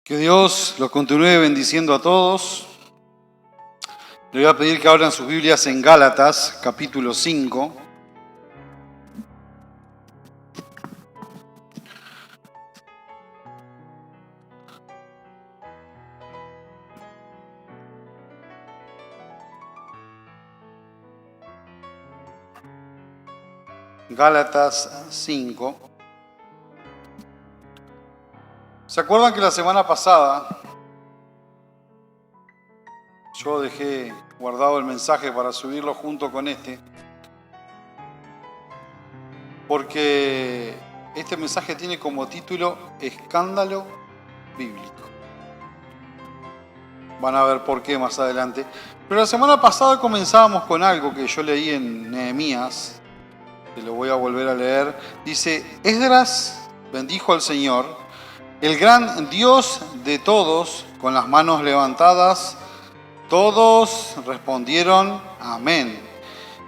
Que Dios los continúe bendiciendo a todos. Le voy a pedir que abran sus Biblias en Gálatas, capítulo 5. Gálatas 5. ¿Se acuerdan que la semana pasada yo dejé guardado el mensaje para subirlo junto con este? Porque este mensaje tiene como título Escándalo Bíblico. Van a ver por qué más adelante. Pero la semana pasada comenzábamos con algo que yo leí en Nehemías, que lo voy a volver a leer. Dice: Esdras bendijo al Señor, el gran Dios de todos, con las manos levantadas. Todos respondieron amén.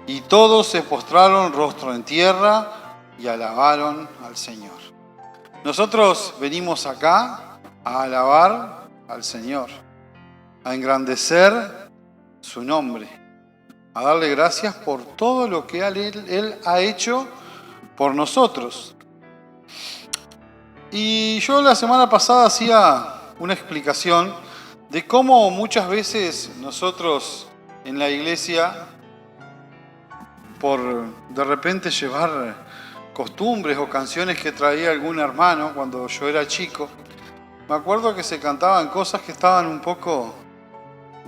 Y todos se postraron rostro en tierra y alabaron al Señor. Nosotros venimos acá a alabar al Señor, a engrandecer su nombre, a darle gracias por todo lo que Él ha hecho por nosotros. Y yo la semana pasada hacía una explicación de cómo muchas veces nosotros en la iglesia, por de repente llevar costumbres o canciones que traía algún hermano cuando yo era chico, me acuerdo que se cantaban cosas que estaban un poco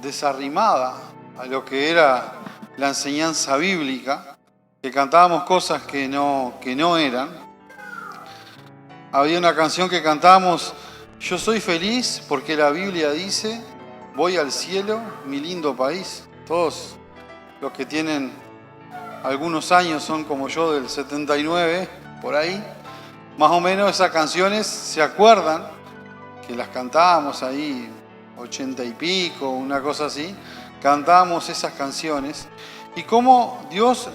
desarrimadas a lo que era la enseñanza bíblica, que cantábamos cosas que no eran. Había una canción que cantábamos: yo soy feliz porque la Biblia dice, voy al cielo, mi lindo país. Todos los que tienen algunos años, son como yo del 79, por ahí, más o menos esas canciones se acuerdan que las cantábamos ahí, 80 y pico, una cosa así, cantábamos esas canciones, y cómo Dios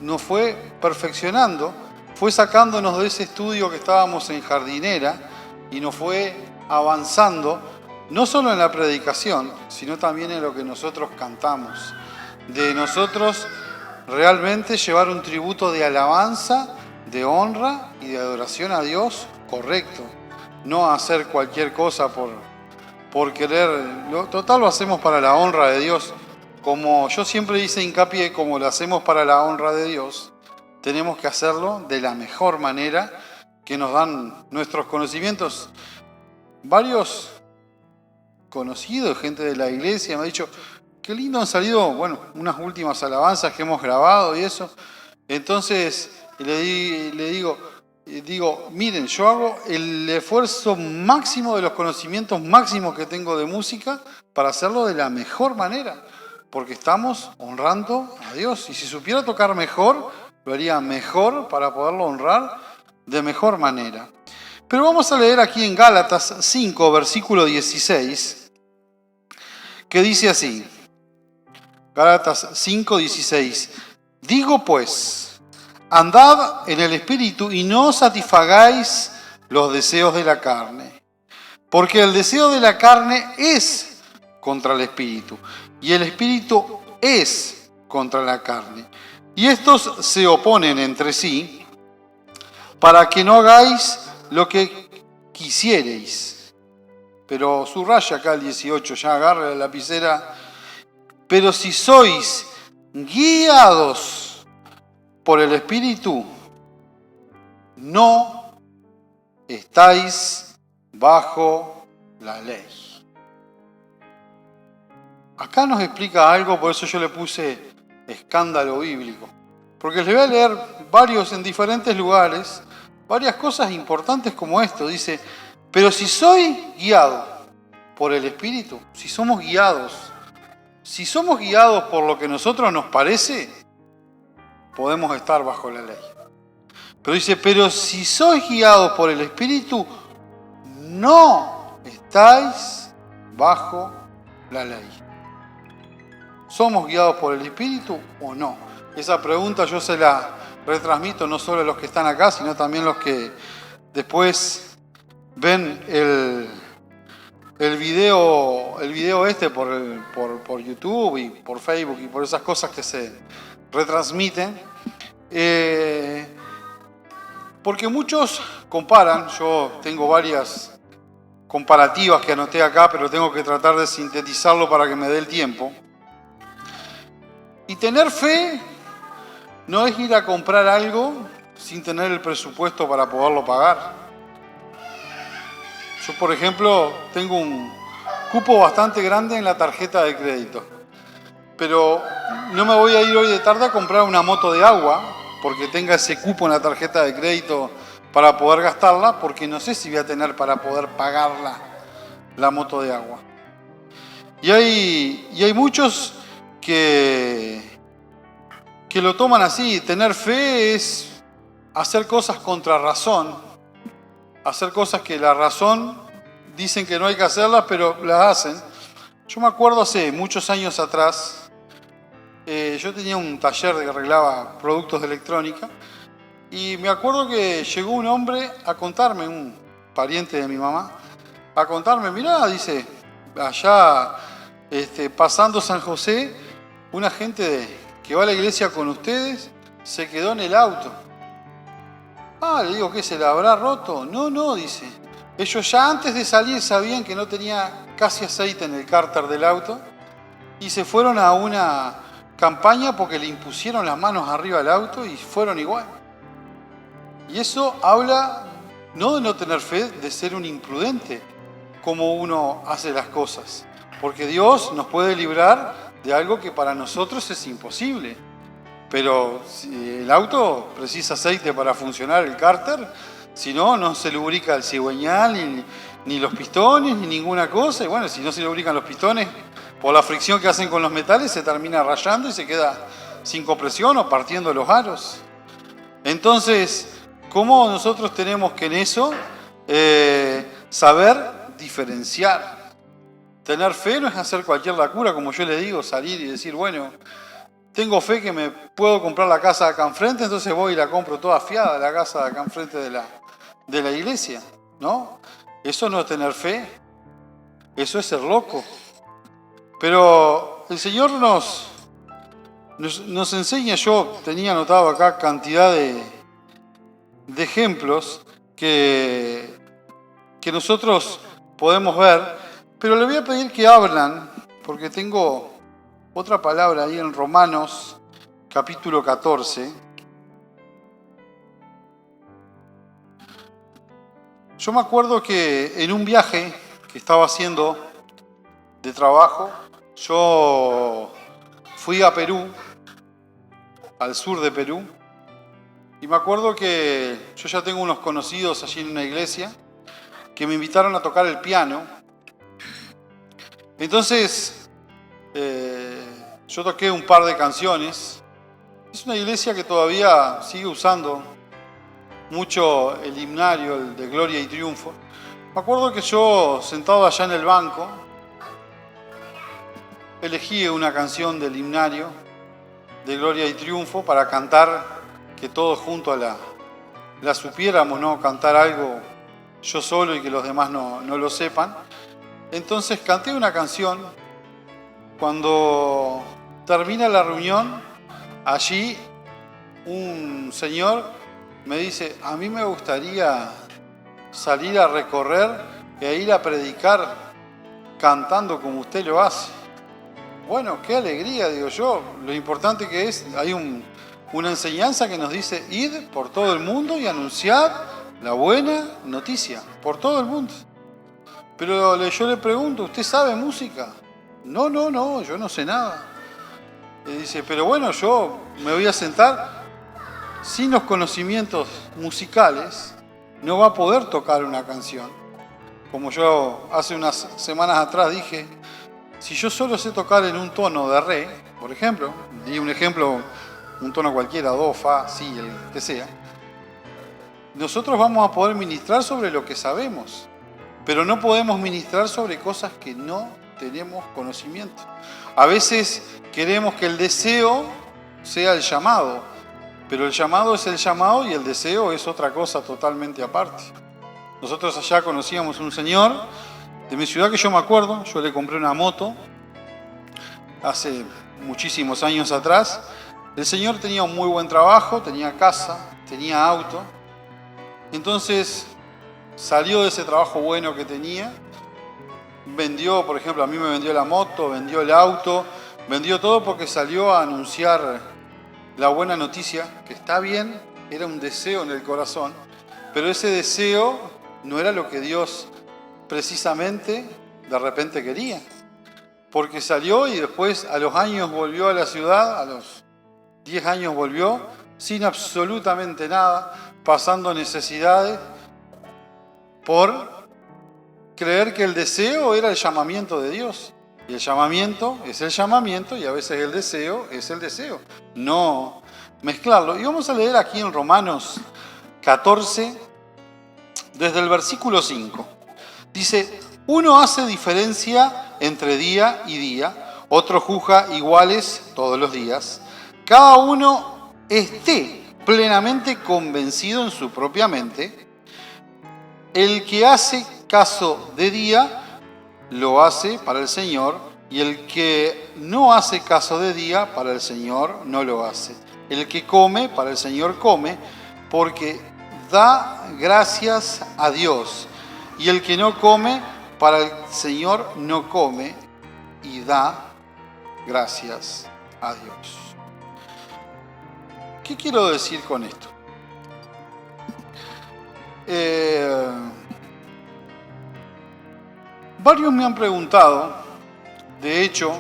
nos fue perfeccionando, fue sacándonos de ese estudio que estábamos en jardinera y nos fue avanzando, no solo en la predicación, sino también en lo que nosotros cantamos, de nosotros realmente llevar un tributo de alabanza, de honra y de adoración a Dios correcto, no hacer cualquier cosa por querer. Total, lo hacemos para la honra de Dios. Como yo siempre hice hincapié, como lo hacemos para la honra de Dios, tenemos que hacerlo de la mejor manera que nos dan nuestros conocimientos. Varios conocidos, gente de la iglesia, me ha dicho: qué lindo han salido, bueno, unas últimas alabanzas que hemos grabado y eso. Entonces le digo, miren, yo hago el esfuerzo máximo de los conocimientos máximos que tengo de música para hacerlo de la mejor manera, porque estamos honrando a Dios. Y si supiera tocar mejor, lo haría mejor para poderlo honrar de mejor manera. Pero vamos a leer aquí en Gálatas 5, versículo 16, que dice así. Gálatas 5, 16. Digo pues, andad en el Espíritu y no satisfagáis los deseos de la carne. Porque el deseo de la carne es contra el Espíritu, y el Espíritu es contra la carne. Y estos se oponen entre sí, para que no hagáis lo que quisiereis. Pero subraya acá el 18, ya agarre la lapicera. Pero si sois guiados por el Espíritu, no estáis bajo la ley. Acá nos explica algo, por eso yo le puse escándalo bíblico. Porque les voy a leer varios en diferentes lugares, varias cosas importantes como esto. Dice: pero si soy guiado por el Espíritu, si somos guiados por lo que a nosotros nos parece, podemos estar bajo la ley. Pero dice: pero si sois guiados por el Espíritu, no estáis bajo la ley. ¿Somos guiados por el Espíritu o no? Esa pregunta yo se la retransmito no solo a los que están acá, sino también a los que después ven el video este por YouTube y por Facebook y por esas cosas que se retransmiten. Porque muchos comparan, yo tengo varias comparativas que anoté acá, pero tengo que tratar de sintetizarlo para que me dé el tiempo. Y tener fe no es ir a comprar algo sin tener el presupuesto para poderlo pagar. Yo, por ejemplo, tengo un cupo bastante grande en la tarjeta de crédito, pero no me voy a ir hoy de tarde a comprar una moto de agua porque tenga ese cupo en la tarjeta de crédito para poder gastarla, porque no sé si voy a tener para poder pagarla, la moto de agua. Y hay muchos que lo toman así. Tener fe es hacer cosas contra razón, hacer cosas que la razón dicen que no hay que hacerlas, pero las hacen. Yo me acuerdo hace muchos años atrás, yo tenía un taller que arreglaba productos de electrónica y me acuerdo que llegó un hombre a contarme, un pariente de mi mamá, a contarme, mirá, dice, allá pasando San José, una gente que va a la iglesia con ustedes se quedó en el auto. Ah, le digo, ¿qué? ¿Se la habrá roto? No, dice. Ellos ya antes de salir sabían que no tenía casi aceite en el cárter del auto y se fueron a una campaña porque le impusieron las manos arriba al auto y fueron igual. Y eso habla no de no tener fe, de ser un imprudente, como uno hace las cosas. Porque Dios nos puede librar de algo que para nosotros es imposible. Pero si el auto precisa aceite para funcionar, el cárter, si no, no se lubrica el cigüeñal, ni los pistones, ni ninguna cosa. Y bueno, si no se lubrican los pistones, por la fricción que hacen con los metales, se termina rayando y se queda sin compresión o partiendo los aros. Entonces, ¿cómo nosotros tenemos que en eso saber diferenciar? Tener fe no es hacer cualquier locura, como yo le digo, salir y decir, bueno, tengo fe que me puedo comprar la casa de acá enfrente, entonces voy y la compro toda fiada, la casa de acá enfrente de la iglesia, ¿no? Eso no es tener fe, eso es ser loco. Pero el Señor nos enseña, yo tenía anotado acá cantidad de ejemplos que nosotros podemos ver, pero le voy a pedir que hablan, porque tengo otra palabra ahí en Romanos, capítulo 14. Yo me acuerdo que en un viaje que estaba haciendo de trabajo, yo fui a Perú, al sur de Perú, y me acuerdo que yo ya tengo unos conocidos allí en una iglesia que me invitaron a tocar el piano. Entonces, yo toqué un par de canciones. Es una iglesia que todavía sigue usando mucho el himnario, el de Gloria y Triunfo. Me acuerdo que yo, sentado allá en el banco, elegí una canción del himnario de Gloria y Triunfo para cantar, que todos juntos la supiéramos, ¿no? Cantar algo yo solo y que los demás no lo sepan. Entonces canté una canción. Cuando termina la reunión, allí un señor me dice, a mí me gustaría salir a recorrer e ir a predicar cantando como usted lo hace. Bueno, qué alegría, digo yo. Lo importante que es, hay una enseñanza que nos dice, id por todo el mundo y anunciad la buena noticia, por todo el mundo. Pero yo le pregunto, ¿usted sabe música? No, yo no sé nada. Y dice, pero bueno, yo me voy a sentar. Sin los conocimientos musicales, no va a poder tocar una canción. Como yo hace unas semanas atrás dije, si yo solo sé tocar en un tono de re, por ejemplo, di un ejemplo, un tono cualquiera, do, fa, si, el que sea, nosotros vamos a poder ministrar sobre lo que sabemos, pero no podemos ministrar sobre cosas que no tenemos conocimiento. A veces queremos que el deseo sea el llamado, pero el llamado es el llamado y el deseo es otra cosa totalmente aparte. Nosotros allá conocíamos un señor de mi ciudad que yo me acuerdo. Yo le compré una moto hace muchísimos años atrás. El señor tenía un muy buen trabajo, tenía casa, tenía auto. Entonces salió de ese trabajo bueno que tenía, vendió, por ejemplo, a mí me vendió la moto, vendió el auto, vendió todo porque salió a anunciar la buena noticia, que está bien, era un deseo en el corazón, pero ese deseo no era lo que Dios precisamente de repente quería. Porque salió y después a los años volvió a la ciudad, a los 10 años volvió, sin absolutamente nada, pasando necesidades, por creer que el deseo era el llamamiento de Dios. Y el llamamiento es el llamamiento y a veces el deseo es el deseo. No mezclarlo. Y vamos a leer aquí en Romanos 14, desde el versículo 5. Dice, uno hace diferencia entre día y día, otro juzga iguales todos los días. Cada uno esté plenamente convencido en su propia mente. El que hace caso de día, lo hace para el Señor, y el que no hace caso de día, para el Señor no lo hace. El que come, para el Señor come, porque da gracias a Dios. Y el que no come, para el Señor no come, y da gracias a Dios. ¿Qué quiero decir con esto? Varios me han preguntado, de hecho,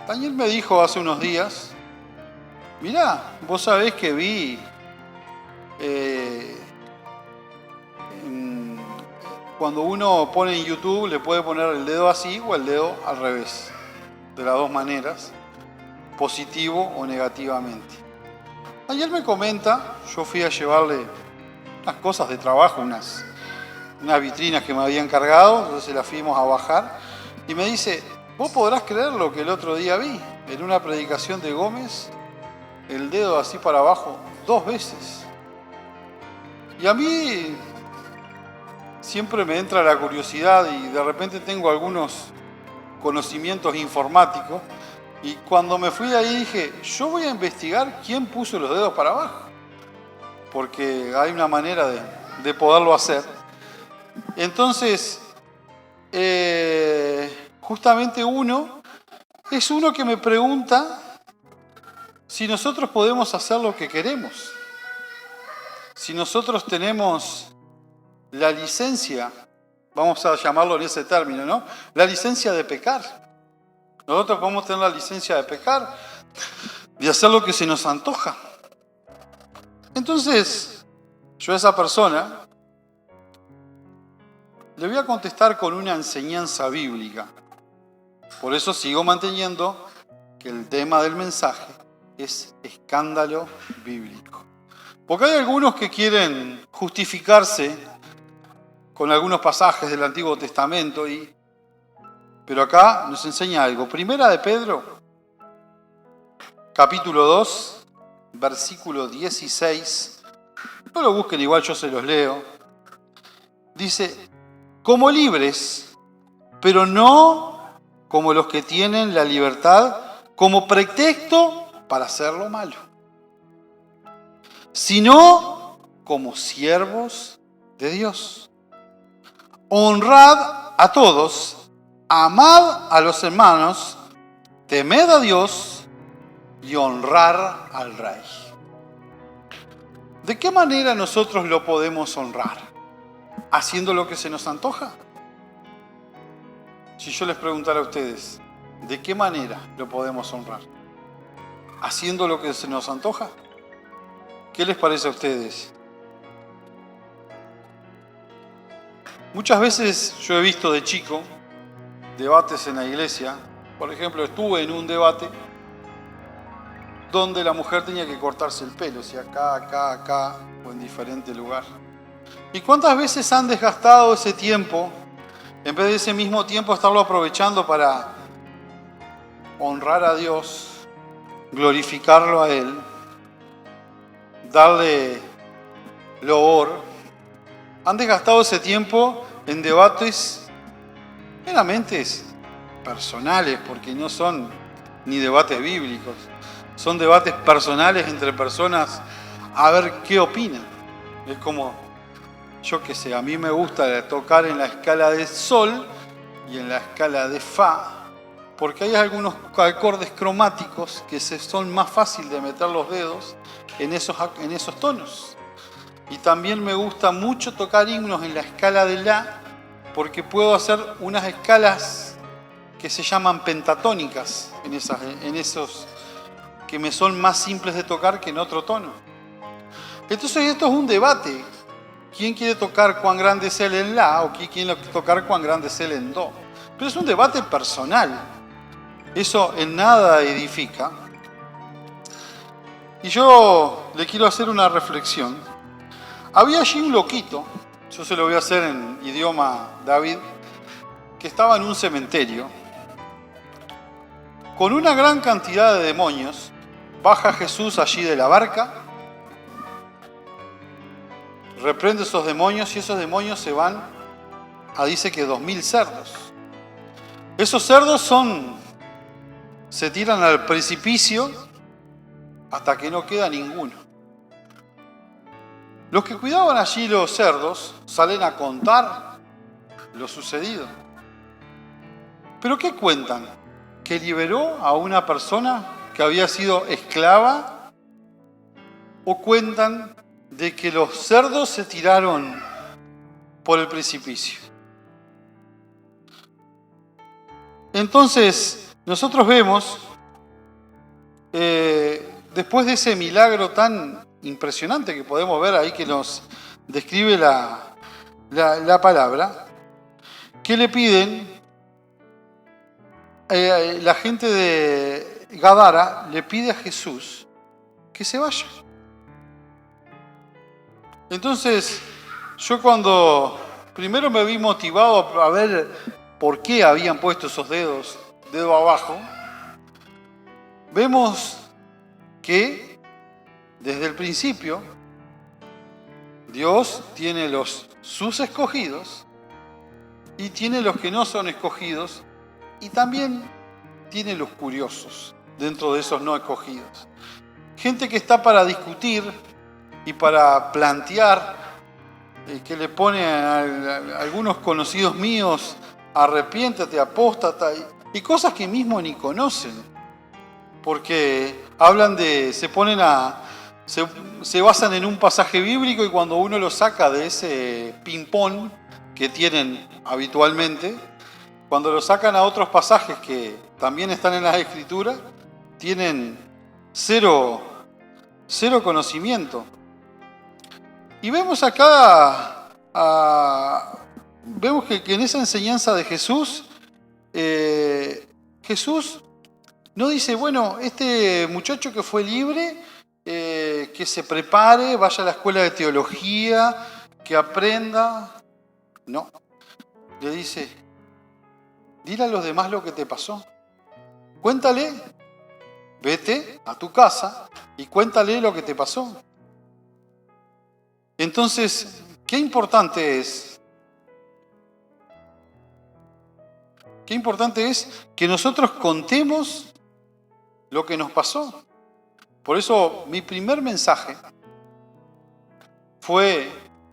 Daniel me dijo hace unos días, mirá, vos sabés que vi cuando uno pone en YouTube le puede poner el dedo así o el dedo al revés, de las dos maneras, positivo o negativamente. Daniel me comenta, yo fui a llevarle unas cosas de trabajo, unas vitrinas que me habían cargado, entonces las fuimos a bajar, y me dice, vos podrás creer lo que el otro día vi, en una predicación de Gómez, el dedo así para abajo 2 veces. Y a mí siempre me entra la curiosidad y de repente tengo algunos conocimientos informáticos, y cuando me fui de ahí dije, yo voy a investigar quién puso los dedos para abajo, porque hay una manera de poderlo hacer. Entonces, justamente uno que me pregunta si nosotros podemos hacer lo que queremos, si nosotros tenemos la licencia, vamos a llamarlo en ese término, ¿no? La licencia de pecar. Nosotros podemos tener la licencia de pecar, de hacer lo que se nos antoja. Entonces, yo a esa persona le voy a contestar con una enseñanza bíblica. Por eso sigo manteniendo que el tema del mensaje es escándalo bíblico. Porque hay algunos que quieren justificarse con algunos pasajes del Antiguo Testamento, pero acá nos enseña algo. Primera de Pedro, capítulo 2, versículo 16. No lo busquen, igual yo se los leo. Dice, como libres, pero no como los que tienen la libertad como pretexto para hacer lo malo, sino como siervos de Dios. Honrad a todos, amad a los hermanos, temed a Dios y honrar al Rey. ¿De qué manera nosotros lo podemos honrar? ¿Haciendo lo que se nos antoja? Si yo les preguntara a ustedes, ¿de qué manera lo podemos honrar? ¿Haciendo lo que se nos antoja? ¿Qué les parece a ustedes? Muchas veces yo he visto de chico debates en la iglesia. Por ejemplo, estuve en un debate donde la mujer tenía que cortarse el pelo, si acá, acá, acá o en diferente lugar. ¿Y cuántas veces han desgastado ese tiempo en vez de ese mismo tiempo estarlo aprovechando para honrar a Dios, glorificarlo a Él, darle loor? Han desgastado ese tiempo en debates meramente personales, porque no son ni debates bíblicos, son debates personales entre personas a ver qué opinan. Es como, yo qué sé, a mí me gusta tocar en la escala de sol y en la escala de fa, porque hay algunos acordes cromáticos que son más fáciles de meter los dedos en esos tonos. Y también me gusta mucho tocar himnos en la escala de la, porque puedo hacer unas escalas que se llaman pentatónicas en esos que me son más simples de tocar que en otro tono. Entonces esto es un debate. ¿Quién quiere tocar cuán grande es él en la o quién quiere tocar cuán grande es él en do? Pero es un debate personal. Eso en nada edifica. Y yo le quiero hacer una reflexión. Había allí un loquito, yo se lo voy a hacer en idioma David, que estaba en un cementerio con una gran cantidad de demonios. Baja Jesús allí de la barca, reprende esos demonios y esos demonios se van a, dice que 2000 cerdos. Esos cerdos se tiran al precipicio hasta que no queda ninguno. Los que cuidaban allí los cerdos salen a contar lo sucedido. ¿Pero qué cuentan? ¿Que liberó a una persona que había sido esclava? ¿O cuentan de que los cerdos se tiraron por el precipicio? Entonces, nosotros vemos, después de ese milagro tan impresionante que podemos ver ahí que nos describe la palabra, que le piden, la gente de Gadara le pide a Jesús que se vaya. Entonces, yo cuando primero me vi motivado a ver por qué habían puesto esos dedo abajo, vemos que desde el principio Dios tiene sus escogidos y tiene los que no son escogidos y también tiene los curiosos dentro de esos no escogidos. Gente que está para discutir y para plantear, que le pone a algunos conocidos míos, arrepiéntate, apóstata, y cosas que mismo ni conocen, porque hablan se basan en un pasaje bíblico y cuando uno lo saca de ese ping-pong que tienen habitualmente, cuando lo sacan a otros pasajes que también están en las Escrituras, tienen cero conocimiento. Y vemos acá, vemos que en esa enseñanza de Jesús, Jesús no dice, bueno, este muchacho que fue libre, que se prepare, vaya a la escuela de teología, que aprenda. No, le dice, dile a los demás lo que te pasó. Cuéntale, vete a tu casa y cuéntale lo que te pasó. Entonces, qué importante es que nosotros contemos lo que nos pasó. Por eso mi primer mensaje fue,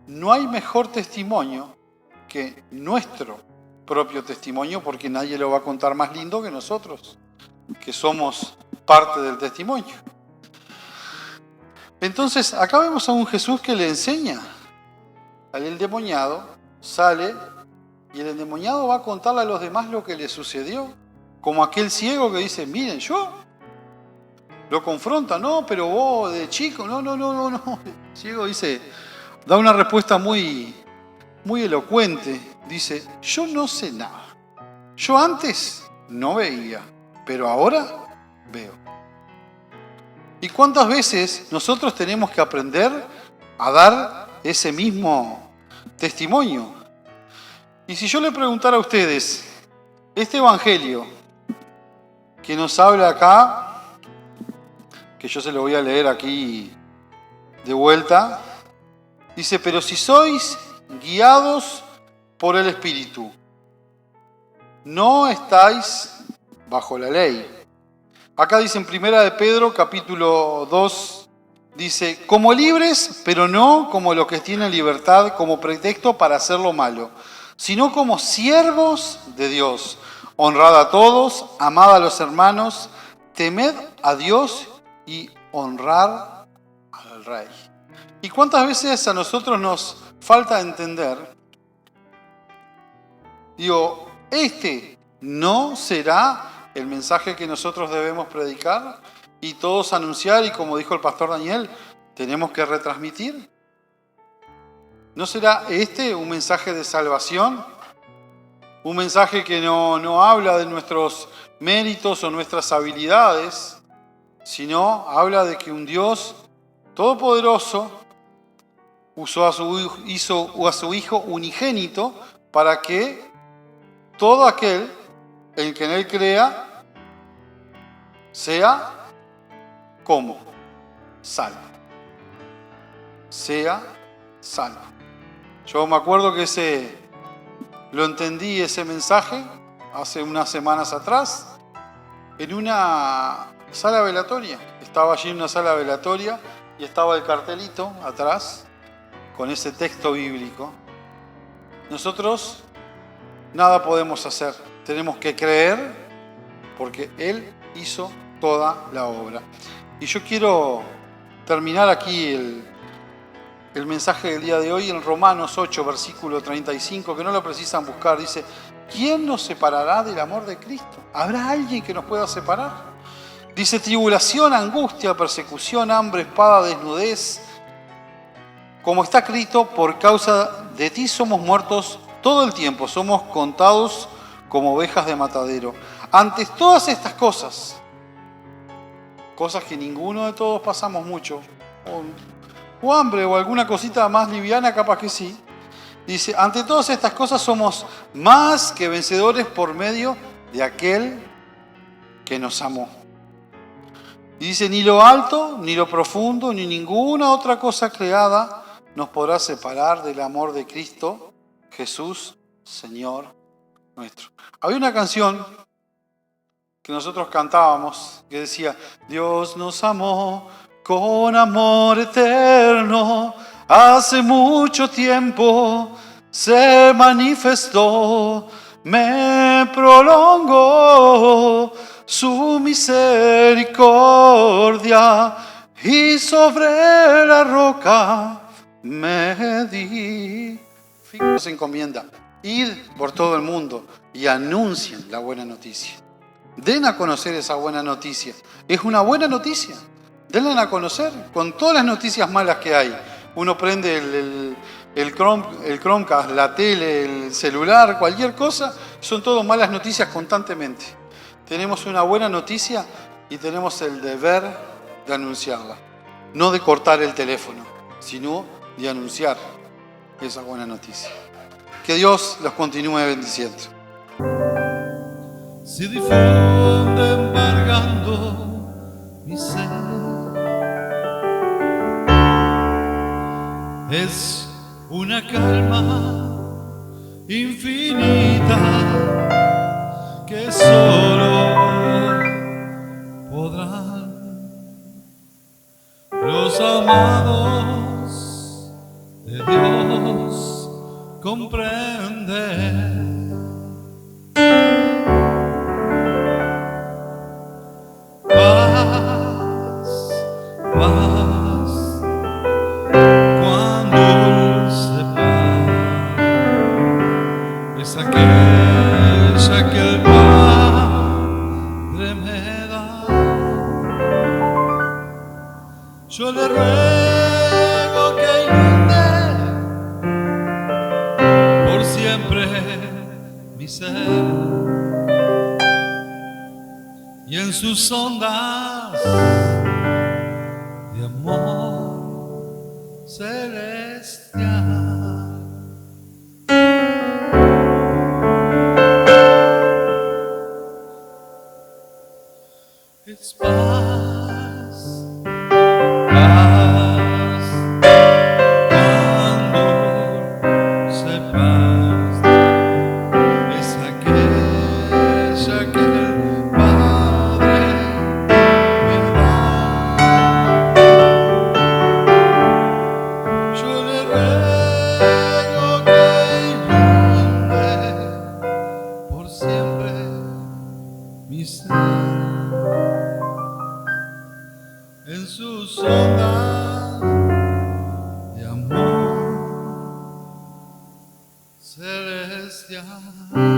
no hay mejor testimonio que nuestro propio testimonio, porque nadie lo va a contar más lindo que nosotros, que somos parte del testimonio. Entonces, acá vemos a un Jesús que le enseña al endemoniado, sale y el endemoniado va a contarle a los demás lo que le sucedió, como aquel ciego que dice, miren, yo lo confronta, no, pero vos de chico, no. El ciego dice, da una respuesta muy elocuente, dice, yo no sé nada, yo antes no veía, pero ahora veo. ¿Y cuántas veces nosotros tenemos que aprender a dar ese mismo testimonio? Y si yo le preguntara a ustedes, este evangelio que nos habla acá, que yo se lo voy a leer aquí de vuelta, dice, pero si sois guiados por el Espíritu. No estáis bajo la ley. Acá dice en 1 de Pedro, capítulo 2, dice, como libres, pero no como los que tienen libertad como pretexto para hacer lo malo, sino como siervos de Dios. Honrad a todos, amad a los hermanos, temed a Dios y honrad al Rey. ¿Y cuántas veces a nosotros nos falta entender? Digo, este no será el mensaje que nosotros debemos predicar y todos anunciar, y como dijo el pastor Daniel, tenemos que retransmitir. ¿No será este un mensaje de salvación? Un mensaje que no habla de nuestros méritos o nuestras habilidades, sino habla de que un Dios todopoderoso hizo a su Hijo unigénito para que todo aquel en que en Él crea sea como salvo. Sea salvo. Yo me acuerdo que lo entendí ese mensaje hace unas semanas atrás en una sala velatoria. Estaba allí en una sala velatoria y estaba el cartelito atrás con ese texto bíblico. Nosotros nada podemos hacer, tenemos que creer porque Él hizo toda la obra. Y yo quiero terminar aquí el mensaje del día de hoy en Romanos 8, versículo 35, que no lo precisan buscar. Dice, ¿quién nos separará del amor de Cristo? ¿Habrá alguien que nos pueda separar? Dice, tribulación, angustia, persecución, hambre, espada, desnudez. Como está escrito, por causa de ti somos muertos todo el tiempo, somos contados como ovejas de matadero. Ante todas estas cosas que ninguno de todos pasamos mucho, o hambre o alguna cosita más liviana, capaz que sí. Dice, ante todas estas cosas somos más que vencedores por medio de aquel que nos amó. Y dice, ni lo alto, ni lo profundo, ni ninguna otra cosa creada nos podrá separar del amor de Cristo Jesús, Señor nuestro. Había una canción que nosotros cantábamos que decía, Dios nos amó con amor eterno, hace mucho tiempo se manifestó, me prolongó su misericordia y sobre la roca me edificó. Se encomienda, id por todo el mundo y anuncien la buena noticia. Den a conocer esa buena noticia. Es una buena noticia. Denla a conocer con todas las noticias malas que hay. Uno prende el Chromecast, la tele, el celular, cualquier cosa, son todo malas noticias constantemente. Tenemos una buena noticia y tenemos el deber de anunciarla. No de cortar el teléfono, sino de anunciar esa buena noticia. Que Dios los continúe bendiciendo. Se difunde embargando mi ser. Es una calma infinita que solo podrán los amados de Dios comprender. Paz, paz, cuán dulce paz es aquella que el Padre me da. Yo le ruego que inunde por siempre mi ser y en sus ondas de amor celestial. Es paz, paz, cuando se paz. sus ondas de amor celestial.